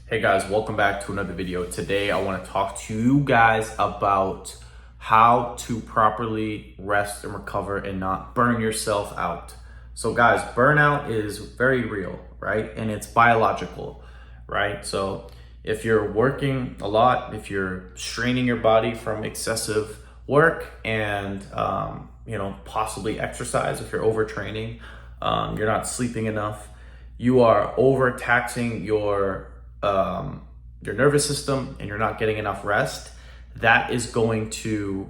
Hey guys, welcome back to another video. Today I want to talk to you guys about how to properly rest and recover and not burn yourself out. So guys, burnout is very real, right? And it's biological, right? So if you're working a lot, if you're straining your body from excessive work and possibly exercise, if you're overtraining, you're not sleeping enough, you are overtaxing your nervous system and you're not getting enough rest, that is going to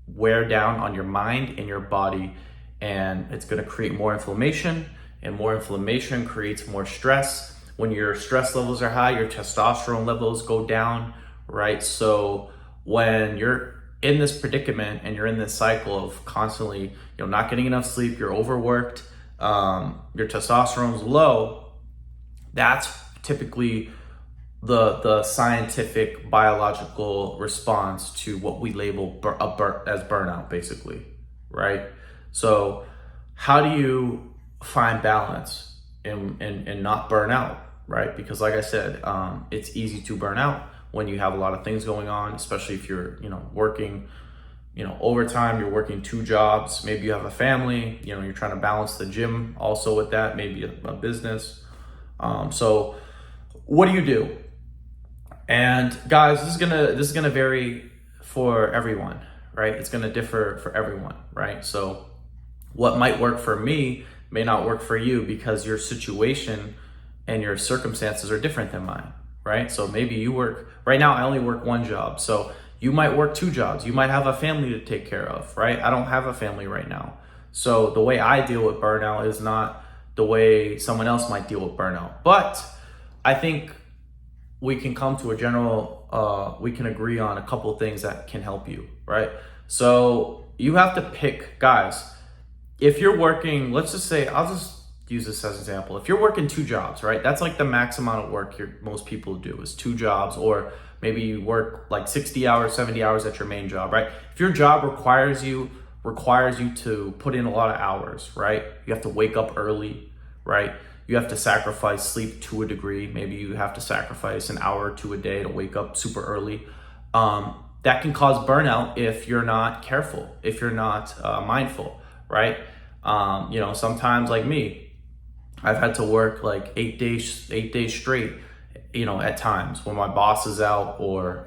wear down on your mind and your body, and it's going to create more inflammation, and more inflammation creates more stress. When your stress levels are high, your testosterone levels go down, right? So when you're in this predicament and you're in this cycle of constantly not getting enough sleep, you're overworked, your testosterone's low, that's typically the scientific biological response to what we label as burnout, basically, right? So how do you find balance and not burn out, right? Because like I said, it's easy to burn out when you have a lot of things going on, especially if you're working overtime, you're working 2 jobs, maybe you have a family, you're trying to balance the gym also with that, maybe a business. So what do you do? And guys, this is gonna vary for everyone, right? It's gonna differ for everyone, right? So what might work for me may not work for you because your situation and your circumstances are different than mine, right? So maybe you work, right now I only work 1 job. So you might work 2 jobs. You might have a family to take care of, right? I don't have a family right now. So the way I deal with burnout is not the way someone else might deal with burnout. But I think we can come to a general, we can agree on a couple things that can help you, right? So you have to pick, guys, if you're working, let's just say, I'll just use this as an example. If you're working 2 jobs, right? That's like the max amount of work most people do is 2 jobs, or maybe you work like 60 hours, 70 hours at your main job, right? If your job requires you to put in a lot of hours, right? You have to wake up early, right? You have to sacrifice sleep to a degree. Maybe you have to sacrifice an hour or 2 a day to wake up super early. That can cause burnout if you're not careful, if you're not mindful, right? Sometimes like me, I've had to work like 8 days straight, at times when my boss is out, or,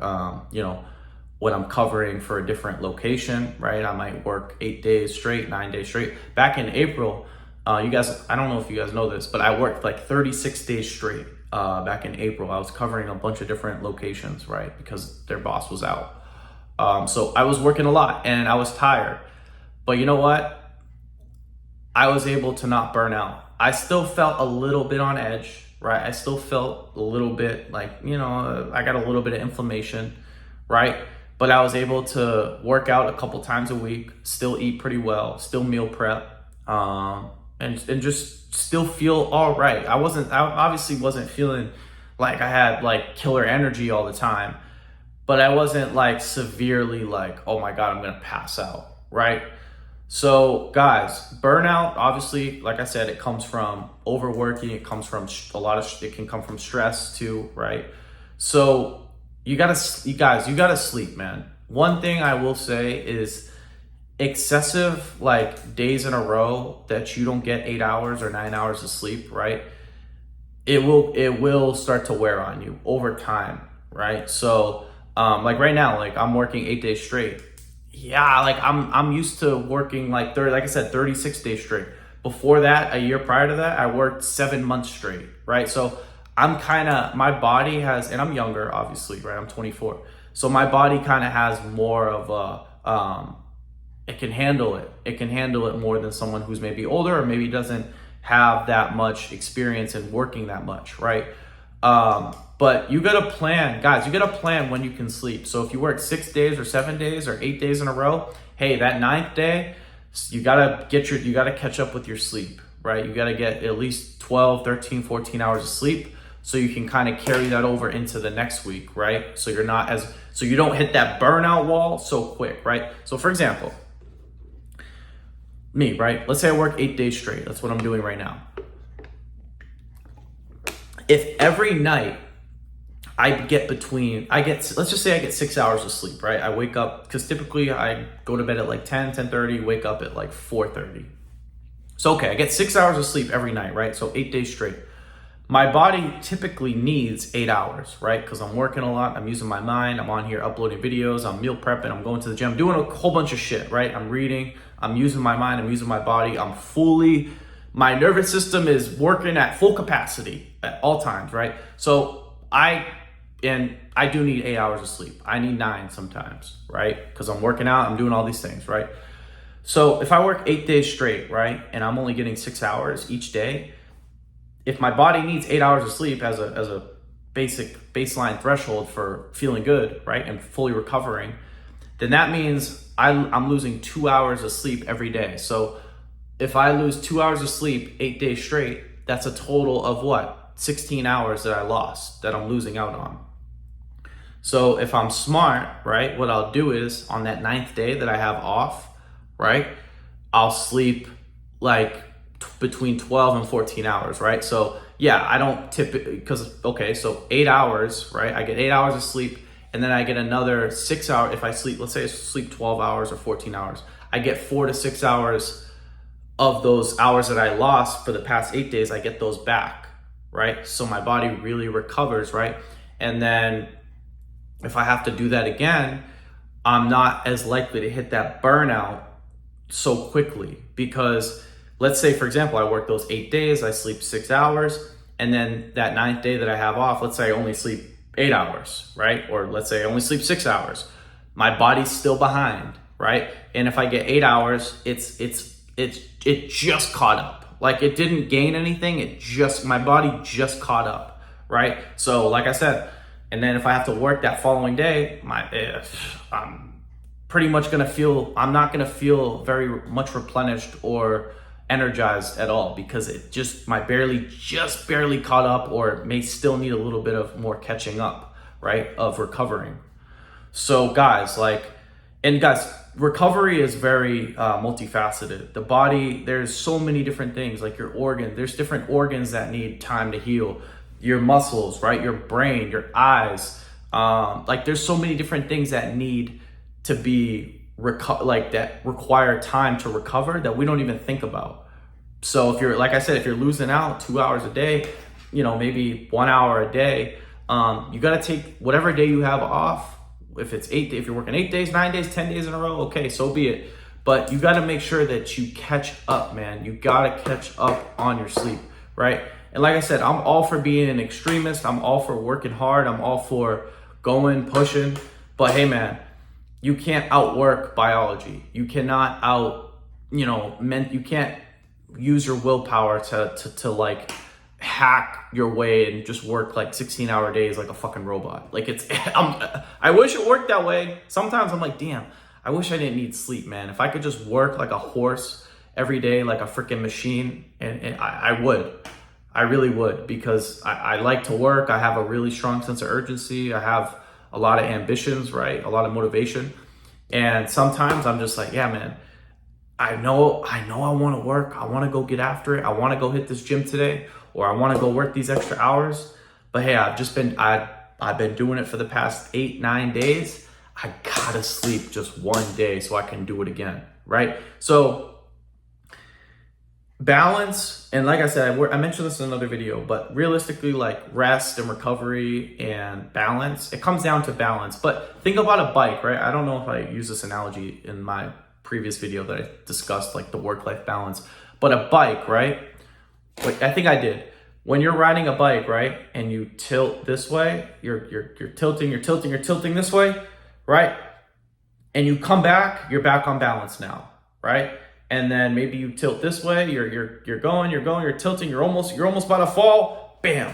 when I'm covering for a different location, right? I might work 8 days straight, 9 days straight. Back in April, you guys, I don't know if you guys know this, but I worked like 36 days straight back in April. I was covering a bunch of different locations, right? Because their boss was out. So I was working a lot and I was tired. But you know what? I was able to not burn out. I still felt a little bit on edge, right? I still felt a little bit like, I got a little bit of inflammation, right? But I was able to work out a couple times a week, still eat pretty well, still meal prep, and just still feel all right. I obviously wasn't feeling like I had like killer energy all the time, but I wasn't like severely like, oh my God, I'm gonna pass out, right? So guys, burnout, obviously, like I said, it comes from overworking. It comes from it can come from stress too, right? So you gotta sleep, man. One thing I will say is excessive like days in a row that you don't get 8 hours or 9 hours of sleep, right? It will start to wear on you over time, right? So like right now, like I'm working 8 days straight. Yeah, like I'm used to working like 36 days straight. Before that, a year prior to that, I worked 7 months straight, right? So my body has, and I'm younger, obviously, right? I'm 24. So my body kind of has more of a, it can handle it. It can handle it more than someone who's maybe older or maybe doesn't have that much experience in working that much, right? But you gotta plan, guys, you gotta plan when you can sleep. So if you work 6 days or 7 days or 8 days in a row, hey, that 9th day, you gotta catch up with your sleep, right? You gotta get at least 12, 13, 14 hours of sleep so you can kind of carry that over into the next week, right? So you don't hit that burnout wall so quick, right? So for example, me, right? Let's say I work 8 days straight. That's what I'm doing right now. If every night let's just say I get 6 hours of sleep, right? I wake up, because typically I go to bed at like 10:30, wake up at like 4:30. So, okay, I get 6 hours of sleep every night, right? So 8 days straight. My body typically needs 8 hours, right? Because I'm working a lot, I'm using my mind, I'm on here uploading videos, I'm meal prepping, I'm going to the gym, doing a whole bunch of shit, right? I'm reading, I'm using my mind, I'm using my body, my nervous system is working at full capacity at all times, right? So I do need 8 hours of sleep. I need 9 sometimes, right? Because I'm working out, I'm doing all these things, right? So if I work 8 days straight, right, and I'm only getting 6 hours each day, if my body needs 8 hours of sleep as a basic baseline threshold for feeling good, right, and fully recovering, then that means I'm losing 2 hours of sleep every day. So if I lose 2 hours of sleep 8 days straight, that's a total of what? 16 hours that I lost, that I'm losing out on. So if I'm smart, right, what I'll do is on that 9th day that I have off, right, I'll sleep like between 12 and 14 hours, right? So yeah, I don't typically, so 8 hours, right? I get 8 hours of sleep, and then I get another 6 hours. If I sleep, let's say I sleep 12 hours or 14 hours, I get 4 to 6 hours of those hours that I lost for the past 8 days. I get those back, right? So my body really recovers, right? And then if I have to do that again, I'm not as likely to hit that burnout so quickly, because let's say, for example, I work those 8 days, I sleep 6 hours, and then that 9th day that I have off, let's say I only sleep 8 hours, right? Or let's say I only sleep 6 hours. My body's still behind, right? And if I get 8 hours, it just caught up. Like, it didn't gain anything, my body just caught up, right? So like I said, and then if I have to work that following day, I'm pretty much I'm not gonna feel very much replenished or energized at all, because it just barely caught up, or may still need a little bit of more catching up, right, of recovering. So guys, recovery is very multifaceted. The body, there's so many different things, like your there's different organs that need time to heal. Your muscles, right, your brain, your eyes, there's so many different things that need to be that require time to recover that we don't even think about. So if you're, like I said, if you're losing out 2 hours a day, maybe 1 hour a day, you got to take whatever day you have off. If you're working 8 days, 9 days, 10 days in a row, okay, so be it. But you got to make sure that you catch up, man. You got to catch up on your sleep, right? And like I said, I'm all for being an extremist. I'm all for working hard. I'm all for pushing. But hey, man, you can't outwork biology. You cannot you can't use your willpower to like hack your way and just work like 16-hour days like a fucking robot. Like I wish it worked that way. Sometimes I'm like, damn, I wish I didn't need sleep, man. If I could just work like a horse every day, like a freaking machine, and I really would, because I like to work. I have a really strong sense of urgency. I have a lot of ambitions, right? A lot of motivation. And sometimes I'm just like, yeah, man, I know I want to work. I want to go get after it. I want to go hit this gym today, or I want to go work these extra hours. But hey, I've been doing it for the past 8-9 days. I gotta sleep just one day so I can do it again, right? So balance, and like I said, I mentioned this in another video, but realistically, like rest and recovery and balance, it comes down to balance. But think about a bike, right? I don't know if I used this analogy in my previous video that I discussed, like the work-life balance, but a bike, right? Like, I think I did. When you're riding a bike, right, and you tilt this way, you're tilting this way, right? And you come back, you're back on balance now, right? And then maybe you tilt this way, you're tilting, you're almost about to fall, bam,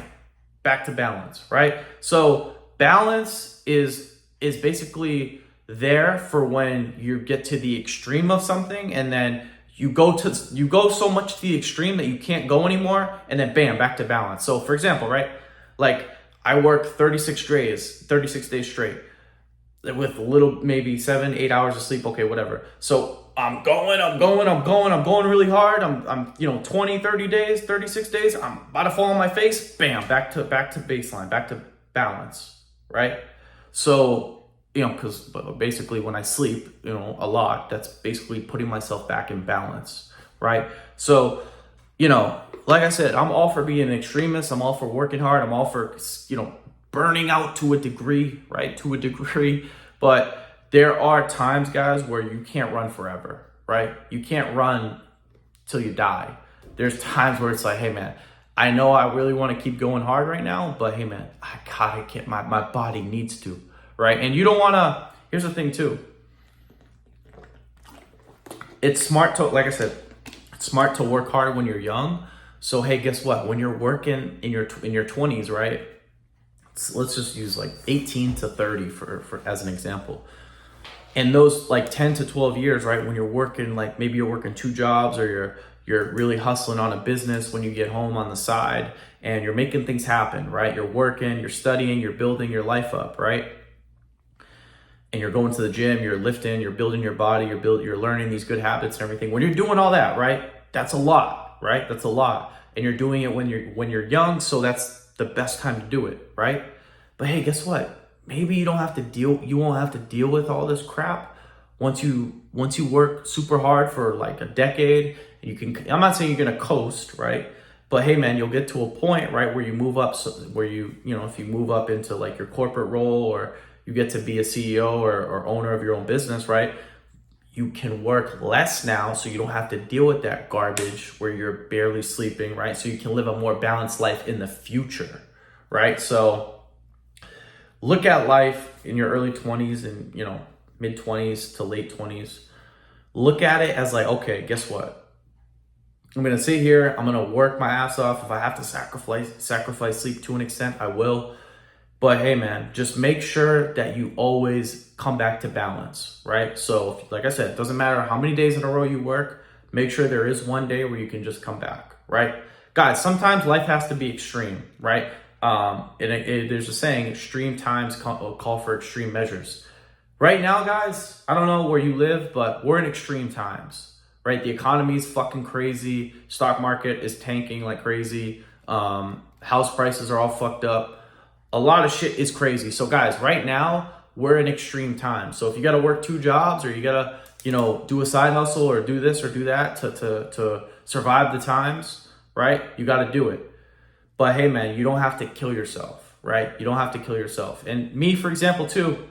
back to balance, right? So balance is basically there for when you get to the extreme of something, and then you go so much to the extreme that you can't go anymore, and then bam, back to balance. So for example, right, like I work 36 days straight with maybe 7-8 hours of sleep, okay, whatever. So I'm going really hard. I'm 20, 30 days, 36 days, I'm about to fall on my face, bam, back to baseline, back to balance, right? So, because basically when I sleep, a lot, that's basically putting myself back in balance, right? So, like I said, I'm all for being an extremist. I'm all for working hard. I'm all for, burning out to a degree, right? To a degree. But there are times, guys, where you can't run forever, right? You can't run till you die. There's times where it's like, hey man, I know I really want to keep going hard right now, but hey man, I can't, my body needs to, right? And you don't want to, here's the thing too. It's smart to, like I said, it's smart to work hard when you're young. So hey, guess what? When you're working in your 20s, right? Let's just use like 18 to 30 for as an example. And those like 10 to 12 years, right? When you're working, like maybe you're working 2 jobs, or you're really hustling on a business when you get home on the side, and you're making things happen, right? You're working, you're studying, you're building your life up, right? And you're going to the gym, you're lifting, you're building your body, you're learning these good habits and everything. When you're doing all that, right? That's a lot, right? That's a lot. And you're doing it when you're young, so that's the best time to do it, right? But hey, guess what? Maybe you won't have to deal with all this crap once you work super hard for like a decade. I'm not saying you're gonna coast, right? But hey man, you'll get to a point, right, where you move up, where if you move up into like your corporate role, or you get to be a CEO or owner of your own business, right? You can work less now, so you don't have to deal with that garbage where you're barely sleeping, right? So you can live a more balanced life in the future, right? So look at life in your early 20s and, mid 20s to late 20s. Look at it as like, okay, guess what? I'm going to sit here, I'm going to work my ass off. If I have to sacrifice sleep to an extent, I will. But hey man, just make sure that you always come back to balance, right? So like I said, it doesn't matter how many days in a row you work, make sure there is one day where you can just come back, right? Guys, sometimes life has to be extreme, right? There's a saying, extreme times call for extreme measures. Right now, guys, I don't know where you live, but we're in extreme times, right? The economy is fucking crazy. Stock market is tanking like crazy. House prices are all fucked up. A lot of shit is crazy. So guys, right now we're in extreme times. So if you got to work 2 jobs, or you got to, do a side hustle, or do this or do that to survive the times, right? You got to do it. But hey man, you don't have to kill yourself, right? You don't have to kill yourself. And me, for example, too,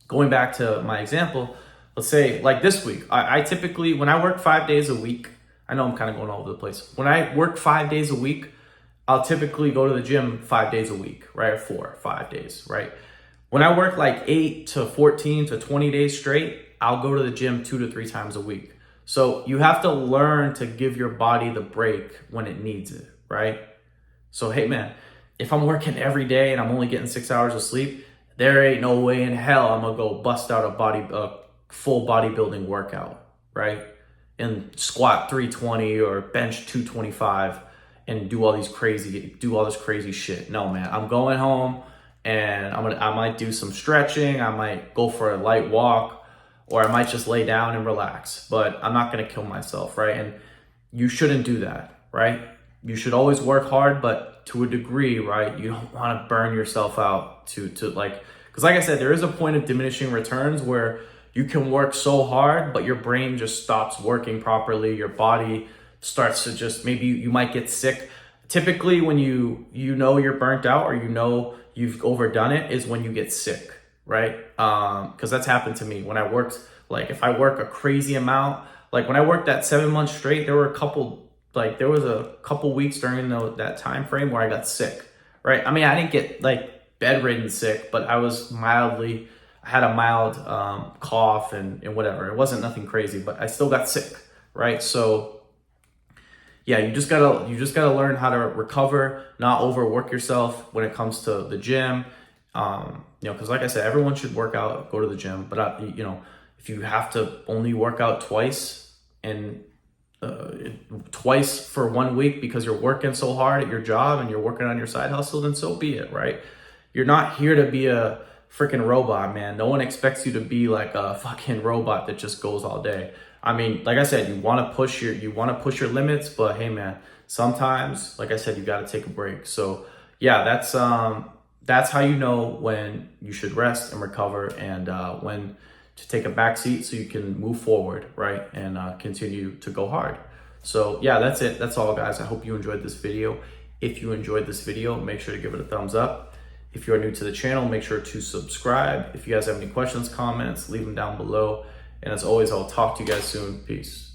going back to my example, let's say like this week, I typically, when I work 5 days a week, I know I'm kind of going all over the place. When I work 5 days a week, I'll typically go to the gym 5 days a week, right? Or 4 or 5 days, right? When I work like 8 to 14 to 20 days straight, I'll go to the gym 2 to 3 times a week. So you have to learn to give your body the break when it needs it, right? So hey man, if I'm working every day and I'm only getting 6 hours of sleep, there ain't no way in hell I'm gonna go bust out a full bodybuilding workout, right? And squat 320 or bench 225 and do all this crazy shit. No man, I'm going home and I might do some stretching, I might go for a light walk, or I might just lay down and relax, but I'm not gonna kill myself, right? And you shouldn't do that, right? You should always work hard, but to a degree, right? You don't want to burn yourself out to like, because like I said, there is a point of diminishing returns where you can work so hard, but your brain just stops working properly. Your body starts to just, maybe you might get sick. Typically when you're burnt out, or you've overdone it, is when you get sick, right? Because that's happened to me when I worked, like if I work a crazy amount, like when I worked that 7 months straight, there was a couple weeks during that time frame where I got sick, right? I mean, I didn't get like bedridden sick, but I had a mild cough and whatever. It wasn't nothing crazy, but I still got sick, right? So yeah, you just gotta learn how to recover, not overwork yourself when it comes to the gym. Because like I said, everyone should work out, go to the gym, but if you have to only work out twice for 1 week because you're working so hard at your job and you're working on your side hustle, then so be it, right? You're not here to be a freaking robot, man. No one expects you to be like a fucking robot that just goes all day. I mean, like I said, you want to push your limits, but hey man, sometimes, like I said, you got to take a break. So yeah, that's how you know when you should rest and recover, and when to take a back seat so you can move forward, right? And continue to go hard. So yeah, that's it. That's all, guys. I hope you enjoyed this video. If you enjoyed this video, make sure to give it a thumbs up. If you're new to the channel, make sure to subscribe. If you guys have any questions, comments, leave them down below. And as always, I'll talk to you guys soon. Peace.